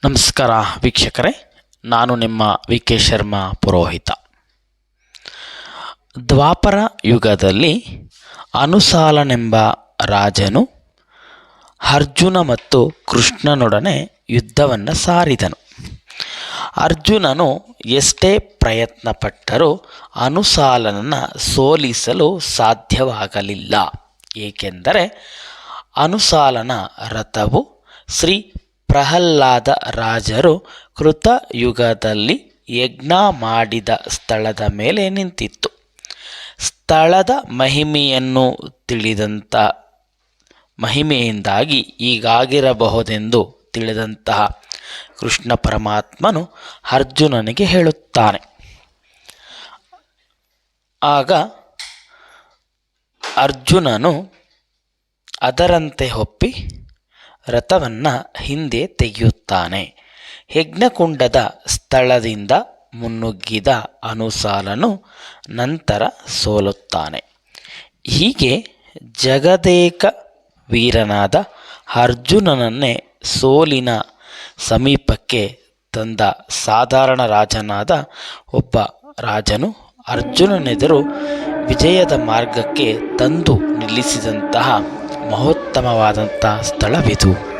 ನಮಸ್ಕಾರ ವೀಕ್ಷಕರೇ, ನಾನು ನಿಮ್ಮ ವಿ ಕೆ ಶರ್ಮಾ ಪುರೋಹಿತ. ದ್ವಾಪರ ಯುಗದಲ್ಲಿ ಅನುಸಾಲನೆಂಬ ರಾಜನು ಅರ್ಜುನ ಮತ್ತು ಕೃಷ್ಣನೊಡನೆ ಯುದ್ಧವನ್ನು ಸಾರಿದನು. ಅರ್ಜುನನು ಎಷ್ಟೇ ಪ್ರಯತ್ನಪಟ್ಟರೂ ಅನುಸಾಲನನ್ನು ಸೋಲಿಸಲು ಸಾಧ್ಯವಾಗಲಿಲ್ಲ. ಏಕೆಂದರೆ ಅನುಸಾಲನ ರಥವು ಶ್ರೀ ಪ್ರಹ್ಲಾದ ರಾಜರು ಕೃತಯುಗದಲ್ಲಿ ಯಜ್ಞ ಮಾಡಿದ ಸ್ಥಳದ ಮೇಲೆ ನಿಂತಿತ್ತು. ಸ್ಥಳದ ಮಹಿಮೆಯಿಂದಾಗಿ ಹೀಗಾಗಿರಬಹುದೆಂದು ತಿಳಿದಂತಹ ಕೃಷ್ಣ ಪರಮಾತ್ಮನು ಅರ್ಜುನನಿಗೆ ಹೇಳುತ್ತಾನೆ. ಆಗ ಅರ್ಜುನನು ಅದರಂತೆ ಒಪ್ಪಿ ರಥವನ್ನು ಹಿಂದೆ ತೆಗೆಯುತ್ತಾನೆ. ಯಜ್ಞಕುಂಡದ ಸ್ಥಳದಿಂದ ಮುನ್ನುಗ್ಗಿದ ಅನುಸಾಲನು ನಂತರ ಸೋಲುತ್ತಾನೆ. ಹೀಗೆ ಜಗದೇಕ ವೀರನಾದ ಅರ್ಜುನನನ್ನೇ ಸೋಲಿನ ಸಮೀಪಕ್ಕೆ ತಂದ ಸಾಧಾರಣ ರಾಜನಾದ ಒಬ್ಬ ರಾಜನು ಅರ್ಜುನನೆದುರು ವಿಜಯದ ಮಾರ್ಗಕ್ಕೆ ತಂದು ನಿಲ್ಲಿಸಿದಂತಹ ಮಹೋತ್ತಮವಾದಂಥ ಸ್ಥಳವಿದು.